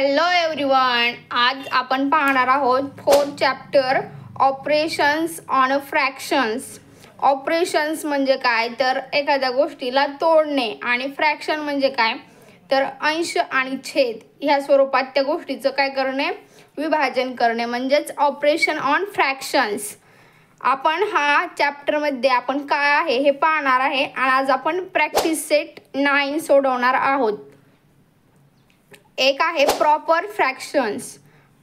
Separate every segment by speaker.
Speaker 1: Hello everyone, आज आपण पाहणार आहोत fourth chapter operations on fractions. Operations म्हणजे काय तर एखाद्या गोष्टीला तोडणे आणि फ्रॅक्शन म्हणजे काय तर अंश आणि छेद ह्या स्वरूपात त्या गोष्टीचं काय करणे, विभाजन करणे म्हणजेच ऑपरेशन ऑन फ्रॅक्शन्स. आपण हा चॅप्टरमध्ये आपण काय आहे हे पाहणार आहे आणि आज आपण प्रॅक्टिस सेट 9 सोडवणार आहोत. एक आहे प्रॉपर फ्रॅक्शन्स.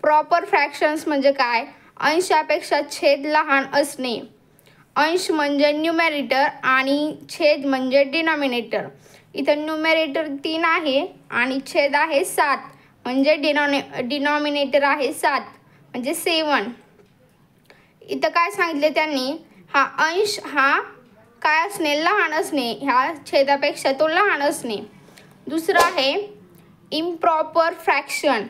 Speaker 1: प्रॉपर फ्रॅक्शन्स म्हणजे काय, अंशापेक्षा छेद लहान असणे. अंश म्हणजे न्यूमरेटर आणि छेद म्हणजे डिनॉमिनेटर. इथं न्यूमरेटर 3 आहे आणि छेद आहे 7 म्हणजे डिनॉमिनेटर आहे 7 म्हणजे 7. इथं काय सांगितले त्यांनी, हा अंश हा काय असणे, लहान असणे, ह्या छेदापेक्षा तो लहान असणे. दुसरं आहे इम्प्रॉपर फ्रॅक्शन.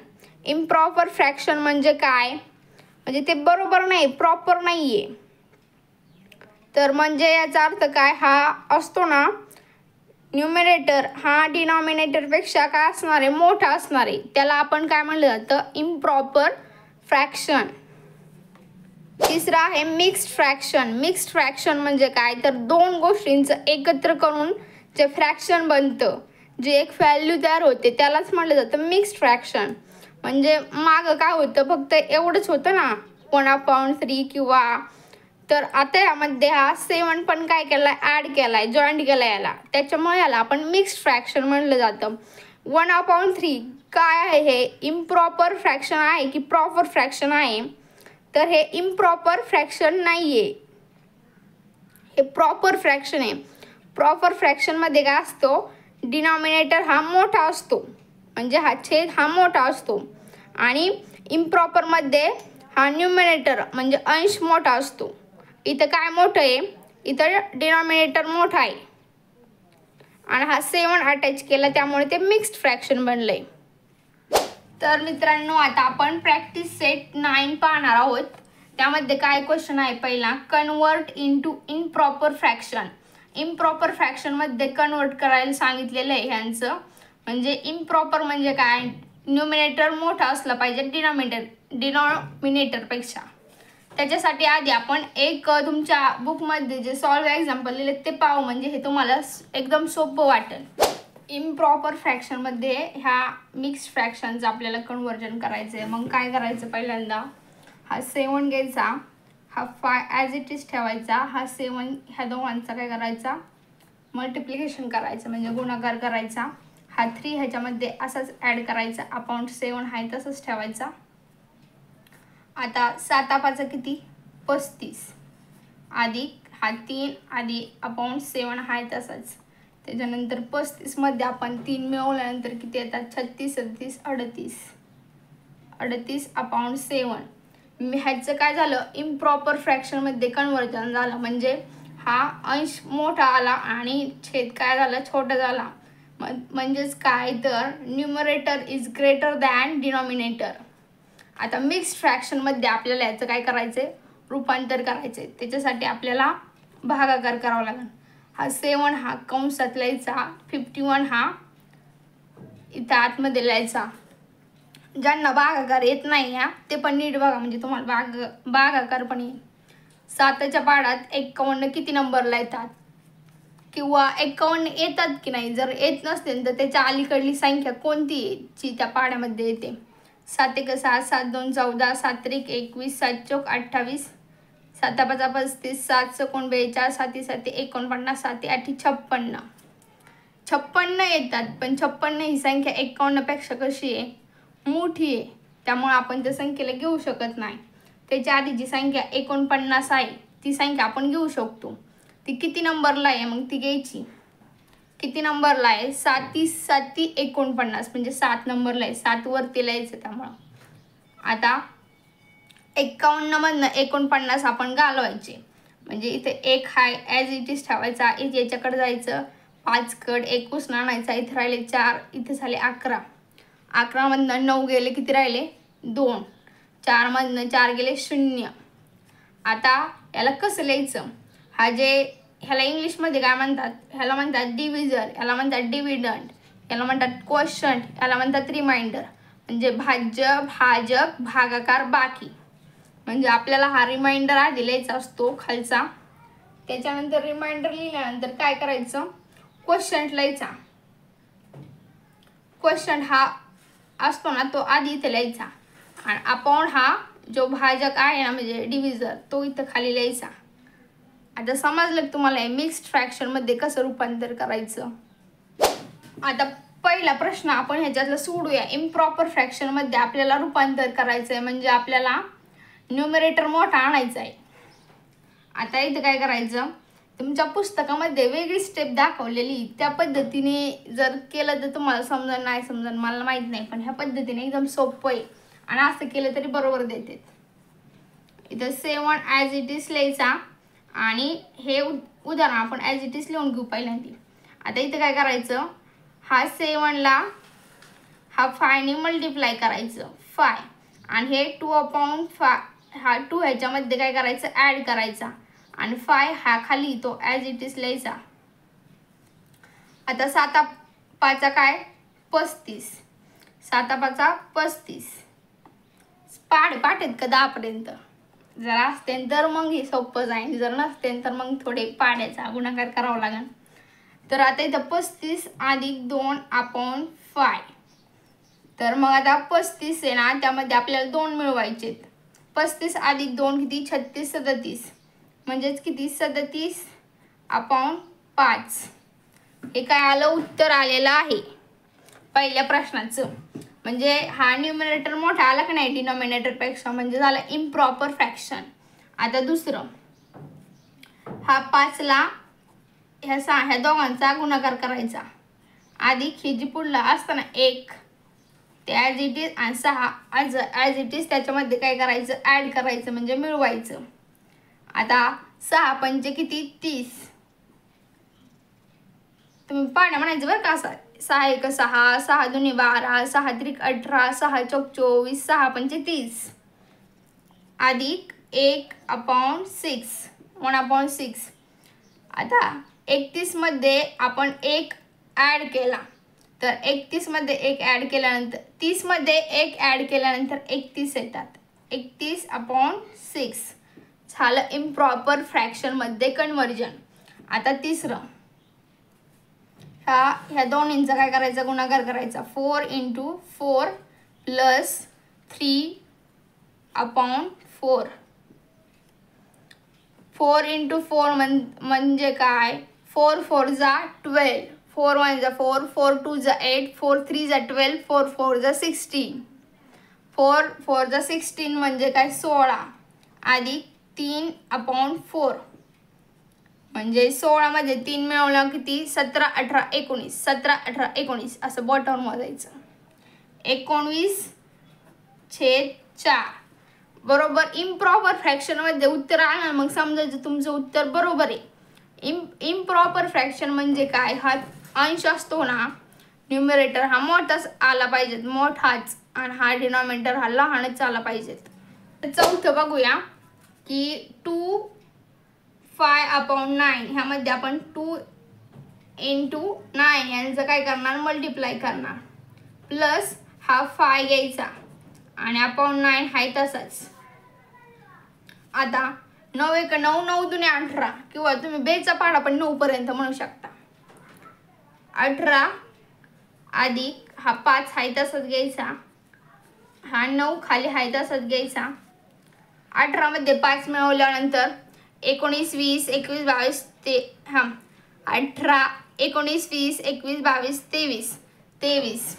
Speaker 1: इम्प्रॉपर फ्रॅक्शन म्हणजे काय, म्हणजे ते बरोबर नाही, प्रॉपर नाही आहे. तर म्हणजे याचा अर्थ काय, हा असतो ना न्यूमरेटर हा डिनॉमिनेटरपेक्षा काय असणार आहे, मोठा असणार आहे, त्याला आपण काय म्हणलं जातं, इम्प्रॉपर फ्रॅक्शन. तिसरा आहे मिक्स्ड फ्रॅक्शन. मिक्स्ड फ्रॅक्शन म्हणजे काय तर दोन गोष्टींचं एकत्र करून जे फ्रॅक्शन बनतं, जे एक व्हॅल्यू तयार होते त्यालाच म्हटलं जातं मिक्स्ड फ्रॅक्शन. म्हणजे मागं काय होतं, फक्त एवढंच होतं ना 1/3 किंवा, तर आता यामध्ये हा 7 पण काय केला, ॲड केला आहे, जॉईंट केला याला, त्याच्यामुळे याला आपण मिक्स्ड फ्रॅक्शन म्हणलं जातं. 1/3 काय आहे, हे इम्प्रॉपर फ्रॅक्शन आहे की प्रॉपर फ्रॅक्शन आहे, तर हे इम्प्रॉपर फ्रॅक्शन नाही आहे, हे प्रॉपर फ्रॅक्शन आहे. प्रॉपर फ्रॅक्शनमध्ये काय असतो, डिनॉमिनेटर हा मोठा असतो म्हणजे हा छेद हा मोठा असतो आणि इम्प्रॉपरमध्ये हा न्यूमरेटर म्हणजे अंश मोठा असतो. इथं काय मोठं आहे, इथं डिनॉमिनेटर मोठा आहे आणि हा 7 अटॅच केला त्यामुळे ते मिक्स्ड फ्रॅक्शन बनलंय. तर मित्रांनो, आता आपण प्रॅक्टिस सेट 9 पाहणार आहोत. त्यामध्ये काय क्वेश्चन आहे, पहिला convert into improper fraction. Improper फ्रॅक्शनमध्ये कन्वर्ट करायला सांगितलेलं आहे ह्यांचं. म्हणजे इम्प्रॉपर म्हणजे काय, न्यूमिनेटर मोठा असला पाहिजे डिनॉमिनेटरपेक्षा. त्याच्यासाठी आधी आपण एक तुमच्या बुकमध्ये जे सॉल्व एक्झाम्पल लिहिले ते पाहू, म्हणजे हे तुम्हाला एकदम सोपं वाटेल. इम्प्रॉपर फ्रॅक्शनमध्ये ह्या मिक्स्ड फ्रॅक्शनचं आपल्याला कन्वर्जन करायचं आहे. मग काय करायचं, पहिल्यांदा हा 7 घ्यायचा, हा 5 ॲज इट इज ठेवायचा, हा 7 ह्या दोघांचा काय करायचा, मल्टिप्लिकेशन करायचं म्हणजे गुणाकार करायचा. हा 3 ह्याच्यामध्ये असाच ॲड करायचा, अपॉन 7 आहे तसंच ठेवायचा. आता 7 किती, 35 अधिक हा 3 अधिक अपॉन 7 आहे तसाच. त्याच्यानंतर 35मध्ये आपण 3 मिळवल्यानंतर किती येतात, 36, 37, 38 अपॉन 7. ह्याचं काय झालं, इम्प्रॉपर फ्रॅक्शनमध्ये कन्वर्जन झालं. म्हणजे हा अंश मोठा आला आणि छेद काय झाला, छोटा झाला. म्हणजेच काय तर numerator is greater than denominator. आता मिक्स्ड फ्रॅक्शनमध्ये आपल्याला याचं काय करायचं आहे, रूपांतर करायचं आहे. त्याच्यासाठी आपल्याला भागाकार करावा लागेल. हा 7 हा कंसात लिहायचा, 51 हा इथं आतमध्ये लिहायचा. ज्यांना भागाकार येत नाही ह्या ते पण नीट बघा, म्हणजे तुम्हाला भागाकार पण येईल. 7च्या पाढ्यात 51 किती नंबरला येतात किंवा 51 येतात की नाही, जर येत नसतील तर त्याच्या अलीकडली संख्या कोणती आहे जी त्या पाढ्यामध्ये येते. 7 1 6, 7 2 14, 7 3 21, 7 4 28, 7 5 35, 7 6 42, 7 7 49, 7 8 56. 56 येतात, पण 56 ही संख्या 51 पेक्षा कशी आहे, मोठी आहे, त्यामुळे आपण त्या संख्येला घेऊ शकत नाही. त्याच्या आधी जी संख्या 49 आहे ती संख्या आपण घेऊ शकतो. ती किती नंबरला आहे मग ती घ्यायची, किती नंबरला आहे, 7 7 49 म्हणजे 7 नंबरला आहे, 7 वरती लिहायचं. त्यामुळं आता 51 मधनं 49 आपण घालवायचे, म्हणजे इथे 1 हाय ॲज इट इज ठेवायचा, इथे याच्याकडे जायचं, 5 कड 1 पुसणं आणायचा, इथे राहिले 4, इथे झाले 11. 11 मधनं 9 गेले, किती राहिले 2. 4 मधनं 4 गेले 0. आता याला कसं लिहायचं, हा जे ह्याला इंग्लिशमध्ये काय म्हणतात, ह्याला म्हणतात डिव्हिजर, ह्याला म्हणतात डिव्हिडंड, याला म्हणतात क्वोशंट, याला म्हणतात रिमाइंडर. म्हणजे भाज्य, भाजक, भागाकार, बाकी. म्हणजे आपल्याला हा रिमाइंडर आधी लिहायचा असतो खालचा. त्याच्यानंतर रिमाइंडर लिहिल्यानंतर काय करायचं, क्वेश्चन लिहायचा. क्वेश्चन हा असतो ना तो आधी इथे लिहायचा आणि अपॉन हा जो भाजक आहे ना म्हणजे डिव्हिजर तो इथं खाली लिहायचा. आता समजलं की तुम्हाला मिक्स्ड फ्रॅक्शन मध्ये कसं रूपांतर करायचं. आता पहिला प्रश्न आपण ह्याच्यातला सोडूया. इम्प्रॉपर फ्रॅक्शन मध्ये आपल्याला रूपांतर करायचं आहे म्हणजे आपल्याला न्यूमरेटर मोठा आणायचा आहे. आता इथं काय करायचं, तुमच्या पुस्तकामध्ये वेगळी स्टेप दाखवलेली त्या पद्धतीने जर केलं तर तुम्हाला समजून नाही समजून मला माहीत नाही, पण ह्या पद्धतीने एकदम सोपं आहे आणि असं केलं तरी बरोबर देते. इथं 7 ॲज इट इज लिहायचा आणि हे उदाहरण आपण ॲज इट इज लिहून घेऊ पहिल्यांदा. आता इथं काय करायचं, हा 7ला हा 5ने मल्टिप्लाय करायचं 5 आणि हे 2/5 हा 2 ह्याच्यामध्ये काय करायचं ॲड करायचा आणि 5 हा खाली तो ॲज इट इज लिहायचा. आता 7×5 काय 35, 7×5 35. पाठ आहेत का 10पर्यंत. जर असते तर मग हे सोपं जाईल, जर नसते तर मग थोडे पाड्याचा गुणाकार करावा लागेल. तर आता इथं 35 + 2/5. तर मग आता 35 आहे ना त्यामध्ये आपल्याला 2 मिळवायचे. 35 + 2 किती 36 37 म्हणजेच किती 37/5. हे काय आलं उत्तर आलेलं आहे पहिल्या प्रश्नाचं. म्हणजे हा न्यूमरेटर मोठा आला का नाही डिनॉमिनेटर पेक्षा म्हणजे झालं इम्प्रॉपर फ्रॅक्शन. आता दुसरं, हा 5ला ह्या दोघांचा गुणाकार करायचा. अधिक हे जी पुढला असताना 1 ते ॲज इट इज आणि 6 ॲज इट इज त्याच्यामध्ये काय करायचं ॲड करायचं म्हणजे मिळवायचं. आता 6×5 किती 30. तुम्ही पाड्या म्हणायचं बरं का असं 6×1 6, 6×2 12, 6×3 18, 6×4 24, 6×5 30 अधिक 1/6 1/6. आता 31 मध्ये आपण 1 ॲड केला तर 31 मध्ये 1 ॲड केल्यानंतर 30 मध्ये 1 ॲड केल्यानंतर 31 येतात. 31/6 झालं इम्प्रॉपर फ्रॅक्शन मध्ये कन्वर्जन. आता तिसरं, ह्या दोन्हींचा काय करायचा गुणाकार करायचा. 4 × 4 + 3/4. 4 × 4 म्हणजे काय 4 4 = 12, 4 1 = 4, 4 2 = 8, 4 3 = 12, 4 4 = 16. 4 4 = 16 म्हणजे काय 16 अधिक 3/4 म्हणजे 16 मध्ये 3 मिळवलं किती 17 18 19, 17 18 19 असं बॉटम मोजायचं. 19/4 बरोबर. इम्प्रॉपर फ्रॅक्शन मध्ये उत्तर आलं मग समजायचं तुमचं उत्तर बरोबर आहे. इम्प्रॉपर फ्रॅक्शन म्हणजे काय, हा अंश असतो ना न्यूमरेटर हा मोठाच आला पाहिजे, मोठाच, आणि हा डिनॉमिनेटर हा लहानच आला पाहिजे. चौथं बघूया की 2π/9 ह्यामध्ये आपण 2 × 9 यांचं काय करणार मल्टिप्लाय करणार प्लस हा 5 घ्यायचा आणि /9 आहे तसाच. आता 9 × 1 = 9, 9 × 2 = 18 किंवा तुम्ही बेचा पाडा पण 9 पर्यंत म्हणू शकता. 18 अधिक हा 5 आहे तसाच घ्यायचा, हा 9 खाली आहे तसाच घ्यायचा. 18 मध्ये 5 मिळवल्यानंतर 19 20 21 22 ते 18 19 20 21 22 23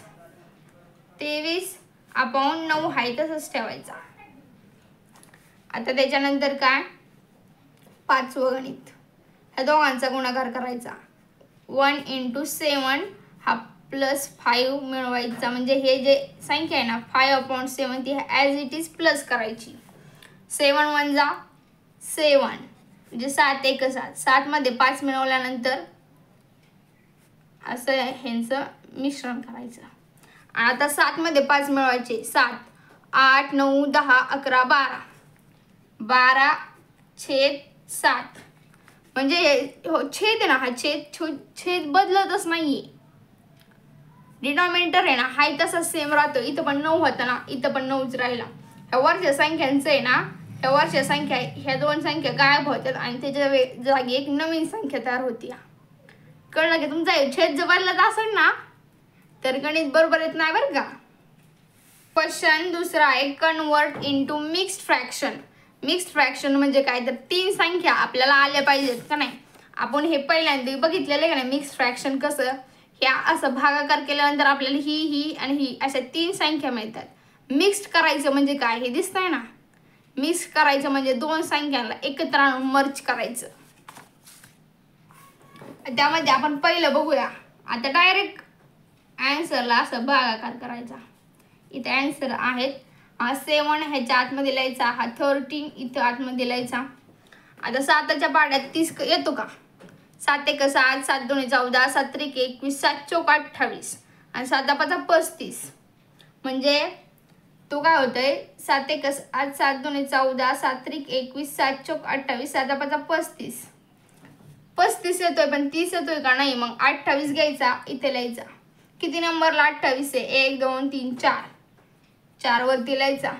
Speaker 1: 23/9 आहे तसंच ठेवायचा. आता त्याच्यानंतर काय 5वं गणित, ह्या दोघांचा गुणाकार करायचा. 1 × 7 हा +5 मिळवायचा म्हणजे हे जे संख्या आहे ना 5/7 ती ॲज इट इज प्लस करायची. 7 1 = 7 म्हणजे 7 1 7. 7 मध्ये 5 मिळवल्यानंतर असं ह्यांचं मिश्रण करायचं. आता 7 मध्ये 5 मिळवायचे 7 8 9 10 11 12 12/7 म्हणजे हो छेद आहे ना हा छेद बदलतच नाहीये. डिनॉमिनेटर आहे ना हाय तसा सेम राहतो. इथं पण 9 होता ना, इथं पण 9च राहिला. ह्या वरच्या संख्यांचं आहे ना, ह्या वरच्या संख्या ह्या दोन संख्या गायब होतात आणि त्याच्या जागी एक नवीन संख्या तयार होती. कळलं की तुमचा छेद जर बदलत असेल ना तर गणित बरोबर येत नाही बरं का. क्वेश्चन दुसरा आहे, convert into mixed fraction. Mixed fraction म्हणजे काय तर 3 संख्या आपल्याला आल्या पाहिजेत का नाही. आपण हे पहिल्यांदा बघितलेलं आहे का नाही मिक्स्ड फ्रॅक्शन कसं. ह्या असं भागाकार केल्यानंतर आपल्याला ही आणि ही अशा 3 संख्या मिळतात. मिक्स्ड करायचं म्हणजे काय हे दिसतंय ना. मिक्स करायचं म्हणजे 2 संख्यांना एकत्र आणून मर्ज करायचं. त्यामध्ये आपण पहिलं बघूया. आता डायरेक्ट आन्सरला असं भागाकार करायचा. इथे आन्सर आहेत 7 ह्याच्या आतमध्ये लिहायचा, हा 13 इथं आतमध्ये लिहायचा. आता 7च्या पाड्यात 30 येतो का. 7 1 7, 7 2 14, 7 3 21, 7 4 28 आणि 7 5 35. म्हणजे तो काय होतंय 7 1 8, 7 2 14, 7 3 21, 7 4 28, 7 5 35. 35 येतोय पण 30 येतोय का नाही. मग 28 घ्यायचा, इथे लिहायचा. किती नंबरला 28 आहे. 1 2 3 4, 4 वरती लिहायचा.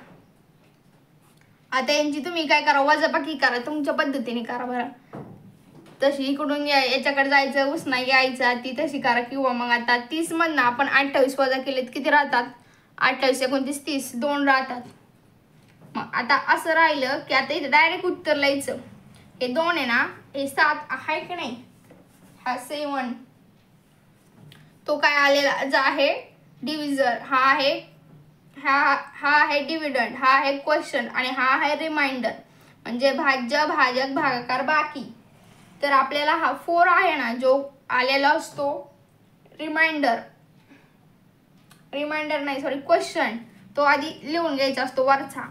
Speaker 1: आता यांची तुम्ही काय करा, वजाबाकी करा, तुमच्या पद्धतीने करा बरं. तशी इकडून याच्याकडे जायचं, उसना यायचा, ती तशी करा. किंवा मग आता 30 मधनं आपण 28 वजा केलेत किती राहतात. 28 29 30 2 राहतात. मग आता असं राहिलं की आता इथे डायरेक्ट उत्तर लिहायचं. हे 2 आहे ना, हे 7 आहे की नाही. हा 7 तो काय आलेला जो आहे डिव्हिजर, हा आहे डिव्हिडंड, हा आहे क्वेश्चन आणि हा आहे रिमाइंडर. म्हणजे भाज्य भाजक भागाकार बाकी. तर आपल्याला हा 4 आहे ना जो आलेला असतो रिमाइंडर नाही सॉरी क्वेश्चन, तो आधी लिहून घ्यायचा असतो वरचा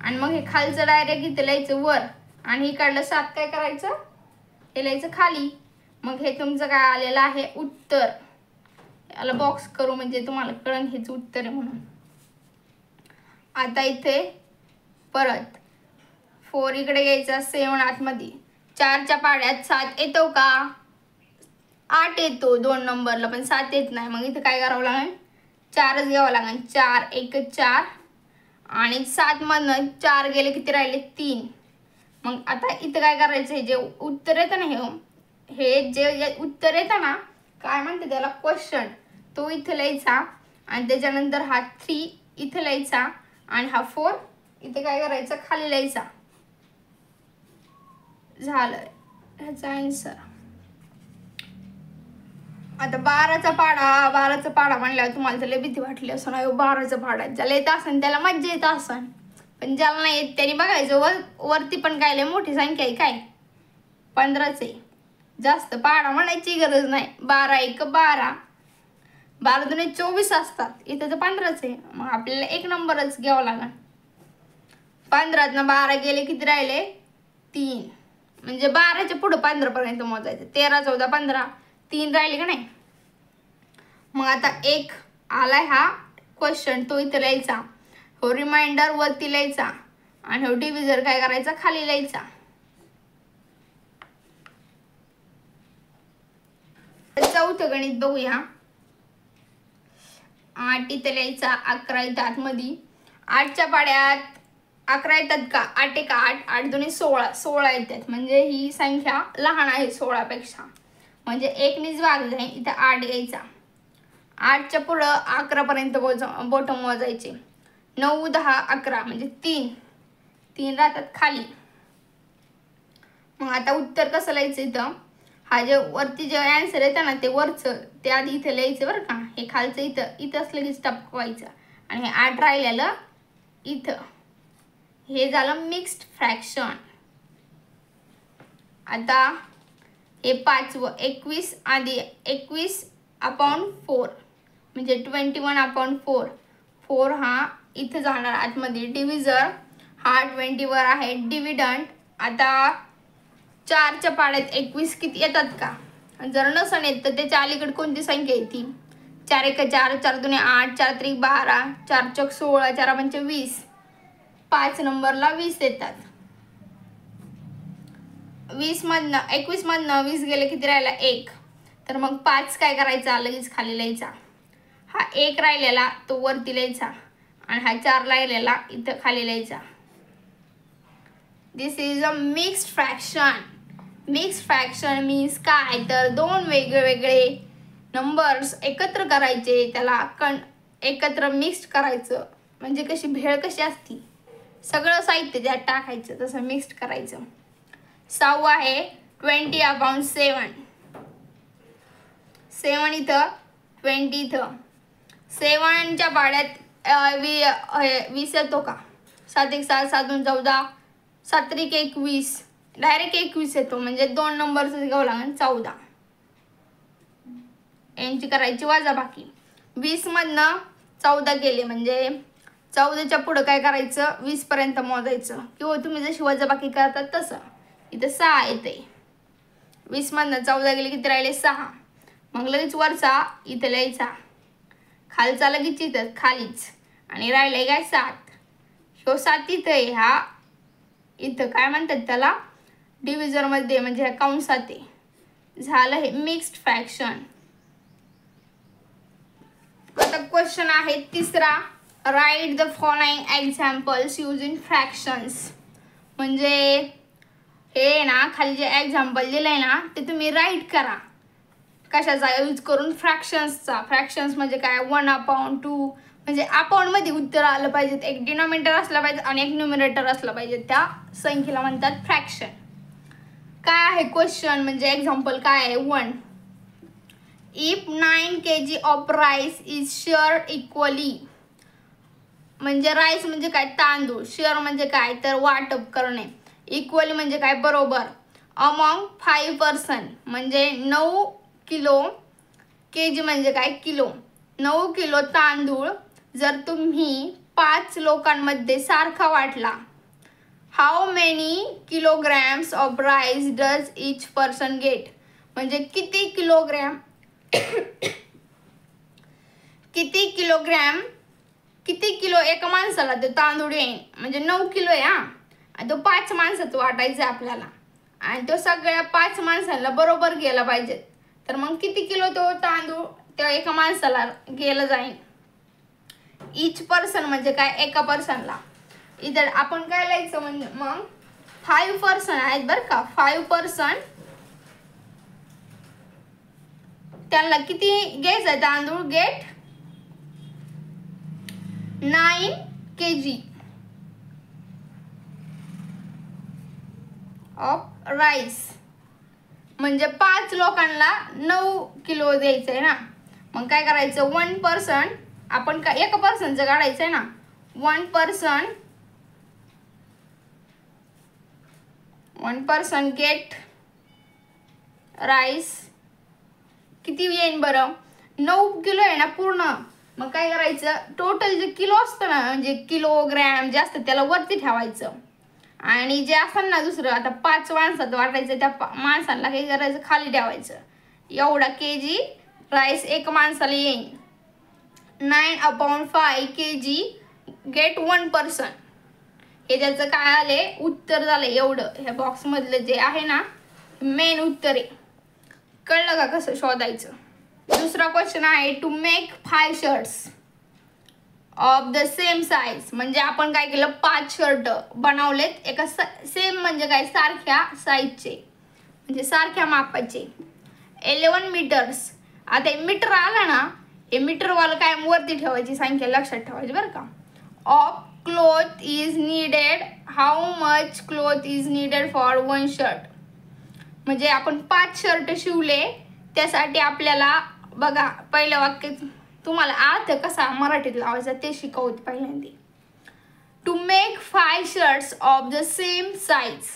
Speaker 1: आणि मग हे खालचं डायरेक्ट इथे लिहायचं वर आणि इकडलं 7 काय करायचं हे लिहायचं खाली. मग हे तुमचं काय आलेलं आहे उत्तर. याला बॉक्स करू म्हणजे तुम्हाला कळण हेच उत्तर आहे म्हणून. आता इथे परत 4 इकडे घ्यायचा, 7 आतमध्ये. 4च्या पाड्यात 7 येतो का. 8 येतो 2 नंबरला पण 7 येत नाही. मग इथे काय करावं लागेल 4च घ्यावं लागेल. 4 1 4 आणि 7 मधनं 4 गेले किती राहिले 3. मग आता इथं काय करायचं, हे जे उत्तर येतं ना हे जे उत्तर येतं ना काय म्हणते त्याला क्वेश्चन, तो इथं लिहायचा आणि त्याच्यानंतर हा 3 इथं लिहायचा आणि हा 4 इथे काय करायचं खाली लिहायचा. झालं ह्याचा आन्सर. आता 12चा पाढा म्हणल्यावर तुम्हाला तर लय भीती वाटली असं. 12चा पाढा ज्याला येत असेल त्याला मज्जा येत असेल, पण ज्याला नाही येत त्यांनी बघायचं वरती पण काय लय मोठी संख्या आहे काय 15च आहे. जास्त पाढा म्हणायची गरज नाही. 12 1 12, 12 2 24 असतात. इथं तर 15च आहे. मग आपल्याला एक नंबरच घ्यावा लागेल. 15तनं 12 गेले किती राहिले 3. म्हणजे 12च्या पुढं 15 पर्यंत मोजायचं. 13 14 15 3 राहिले का नाही. मग आता एक आलाय हा क्वेश्चन, तो इथे लिहायचा. हो रिमाइंडर वरती लिहायचा आणि हो डिव्हिजर काय करायचा खाली लिहायचा. चौथं गणित बघूया. 8 इथे लिहायचा, 11 इथं आतमध्ये. 8च्या पाड्यात 11 येतात का. 8 1 8, 8 2 16, 16 येतात. म्हणजे ही संख्या लहान आहे 16 पेक्षा. म्हणजे 1नीच भाग जाईल. इथं 8 यायचा. 8च्या पुढं 11 पर्यंत बोट मोजायचे. 9 10 11 म्हणजे 3 राहतात खाली. मग आता उत्तर कसं लिहायचं इथं. हा जे वरती जे आन्सर येतं ना ते वरचं ते आधी इथे लिहायचं बरं का. हे खालचं इथंच लगेच टपकवायचं आणि हे 8 राहिलेलं इथं. हे झालं मिक्स्ड फ्रॅक्शन. आता हे 5वं 21 आधी 21/4 म्हणजे 21/4. 4 हा इथं जाणार आतमध्ये. डिव्हिजर हा 20 वर आहे. डिव्हिडंड आता 4च्या पाड्यात 21 किती येतात का. जर नसन येत तर त्याच्या अलीकडे कोणती संख्या येते. 4 1 4, 4 2 8, 4 3 12, 4 4 16, 4 5 20. 5 नंबरला 20 येतात. 21 मधनं 20 गेले किती राहिला 1. तर मग 5 काय करायचा लगेच खाली लिहायचा. हा 1 राहिलेला तो वरती लिहायचा आणि हा 4 राहिलेला इथं खाली लिहायचा. This is a mixed fraction. Mixed fraction means काय तर दोन वेगवेगळे नंबर्स एकत्र करायचे, त्याला एकत्र मिक्स्ड करायचं. म्हणजे कशी भेळ कशी असती, सगळं साहित्य त्यात टाकायचं, तसं मिक्स्ड करायचं. 6 आहे 20/7. 7 इथं 20 इथं. 7च्या पाड्यात 20 येतो का? 7 1 7 7 2 14 7 3 21 डायरेक्ट 21 येतो. म्हणजे 2 नंबरचं घ्यावं लागेल 14. यांची करायची वजाबाकी. 20 मधनं 14 गेले म्हणजे 14च्या पुढं काय करायचं 20 पर्यंत मोजायचं, किंवा तुम्ही जशी वजाबाकी करतात तसं. इथं 6 येते. 20 मधनं 14 गेले किती राहिले 6. मग लगेच वरचा इथं लिहायचा, खालचा लगेच इथं खालीच, आणि राहिले काय 7. ह्यो 7 इथं आहे, हा इथं काय म्हणतात त्याला डिव्हिजन मध्ये म्हणजे ह्या कंसात आहे. झालं हे मिक्स्ड फ्रॅक्शन. आता क्वेश्चन आहे तिसरा, write the following examples using fractions. म्हणजे हे ना खाली जे एक्झाम्पल दिलंय ना ते तुम्ही राईट करा. कशाचा यूज करून? फ्रॅक्शन्सचा. फ्रॅक्शन्स म्हणजे काय 1/2 म्हणजे अपॉन मध्ये उत्तर आलं पाहिजे. एक डिनॉमिनेटर असला पाहिजे आणि एक न्यूमरेटर असला पाहिजे. त्या संख्येला म्हणतात फ्रॅक्शन. काय आहे क्वेश्चन म्हणजे एक्झाम्पल काय आहे 1. If 9 kg of rice is shared equally. म्हणजे राईस म्हणजे काय तांदूळ, शेअर म्हणजे काय तर वाटप करणे, इक्वली म्हणजे काय बरोबर. अमॉंग 5 पर्सन म्हणजे 9 किलो, केजी म्हणजे काय किलो. 9 किलो तांदूळ जर तुम्ही 5 लोकांमध्ये सारखा वाटला, how many kilograms of rice does each person get. म्हणजे किती किलोग्रॅम किती किलो एका माणसाला ते तांदूळ येईल. म्हणजे 9 किलो आहे हा, आणि तो 5 माणसात वाटायचा आपल्याला, आणि तो सगळ्या 5 माणसाला बरोबर गेला पाहिजे. तर मग किती किलो तो तांदूळ त्या एका माणसाला गेलं जाईल. इच पर्सन म्हणजे काय एका पर्सनला. इधर आपण काय लिहायचं म्हणजे मग 5 पर्सन आहेत बरं का. 5 पर्सन त्यांना किती घ्यायचं तांदूळ, गेट 9 kg ऑफ राईस. म्हणजे 5 लोकांना 9 किलो द्यायचं आहे ना. मग काय करायचं 1 पर्सन, आपण काय एका पर्सनचं काढायचं आहे ना. 1 पर्सन गेट राईस किती येईन बरं 9 किलो आहे ना पूर्ण. मग काय करायचं टोटल जे किलो असतं ना म्हणजे किलोग्रॅम जे असतं त्याला वरती ठेवायचं, आणि जे असतं ना दुसरं आता 5 माणसात वाटायचं त्या माणसांना काय करायचं खाली ठेवायचं. एवढा केजी राईस एक माणसाला येईन. 9/5 kg गेट 1 पर्सन. हे त्याचं काय आले उत्तर झालं एवढं. ह्या बॉक्स मधलं जे आहे ना मेन उत्तर आहे. कळलं का कसं शोधायचं. दुसरा क्वेश्चन आहे to make 5 shirts of the same size. म्हणजे आपण काय केलं 5 शर्ट बनवलेत एका सेम म्हणजे काय सारख्या साईजचे म्हणजे सारख्या मापाचे. 11 मीटर्स. आता हे मीटर आला ना, हे मीटरवाला काय वरती ठेवायची संख्या लक्षात ठेवायची बरं का. Of cloth is needed, how much cloth is needed for 1 shirt. म्हणजे आपण 5 शर्ट शिवले त्यासाठी आपल्याला बघा पहिलं वाक्य तुम्हाला अर्थ कसा मराठीत लावायचा ते शिकवते पहिल्यांदा. To make 5 shirts of the same size.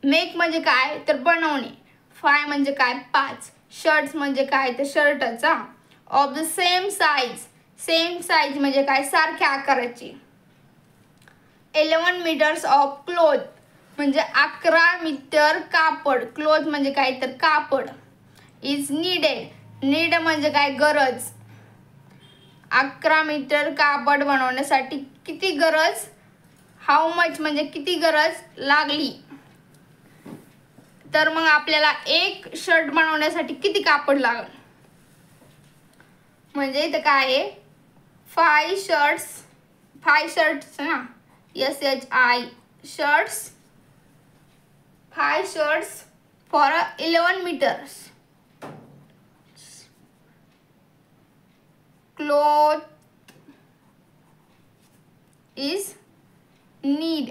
Speaker 1: Make म्हणजे काय तर बनवणे, 5 म्हणजे काय 5, शर्ट्स म्हणजे काय तर शर्टचा, of the same size, same size म्हणजे काय सारख्या आकाराची. 11 मीटर्स ऑफ क्लॉथ म्हणजे 11 मीटर कापड, क्लॉथ म्हणजे काय तर कापड. इज नीडेड, नीड म्हणजे काय गरज. 11 मीटर कापड बनवण्यासाठी किती गरज, हाऊ मच म्हणजे किती गरज लागली. तर मग आपल्याला एक शर्ट बनवण्यासाठी किती कापड लागेल. म्हणजे इथं काय आहे 5 शर्ट्स ना SHI shirts 5 shirts for 11 meters. Cloth is need.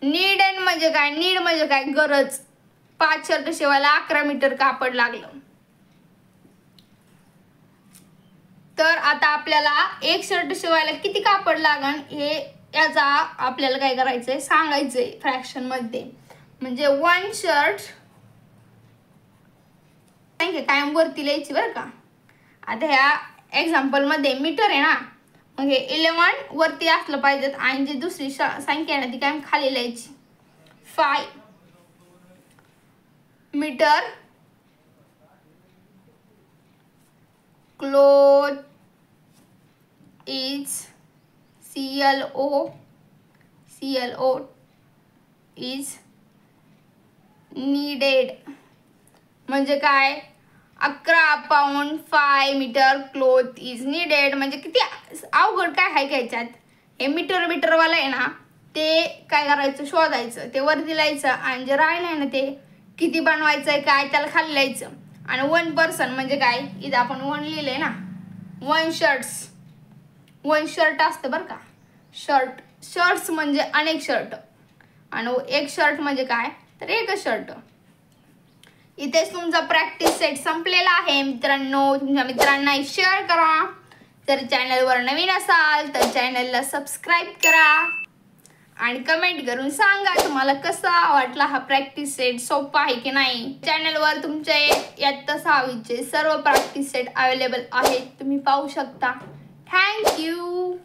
Speaker 1: Need म्हणजे काय? नीड म्हणजे काय? गरज. 5 शर्ट शिवायला 11 मीटर कापड लागलं. तर आता आपल्याला एक शर्ट शिवायला किती कापड लागण हे याचा आपल्याला काय करायचंय सांगायचंय फ्रॅक्शन मध्ये. म्हणजे 1 शर्ट कायम वरती लिहायची बरं का. आता ह्या एक्झाम्पल मध्ये मीटर आहे ना, मग हे 11 वरती असलं पाहिजेत आणि जी दुसरी संख्या आहे ना ती कायम खाली लिहायची. 5 metre cloth is CLO is needed. म्हणजे काय? 11 pound 5 metre cloth is needed. म्हणजे किती अवघड काय आहे का ह्याच्यात. हे मीटरवाला आहे ना ते काय करायचं शोधायचं, ते वरती लिहायचं आणि जे राहिलं आहे ना ते किती बनवायचं आहे काय त्याला खाली लिहायचं. आणि 1 पर्सन म्हणजे काय? इथं आपण 1 लिहिलंय ना. 1 शर्ट असतं बरं का. शर्ट्स म्हणजे अनेक शर्ट आणि एक शर्ट म्हणजे काय तर एकच शर्ट. इथेच तुमचा प्रॅक्टिस सेट संपलेला आहे मित्रांनो. तुमच्या मित्रांना शेअर करा. जर चॅनलवर नवीन असाल तर चॅनलला सबस्क्राईब करा आणि कमेंट करून सांगा तुम्हाला कसा वाटला हा प्रॅक्टिस सेट. सोपा आहे की नाही. चॅनलवर तुमचे इयत्ता 6वीचे सर्व प्रॅक्टिस सेट अवेलेबल आहेत, तुम्ही पाहू शकता. थँक्यू.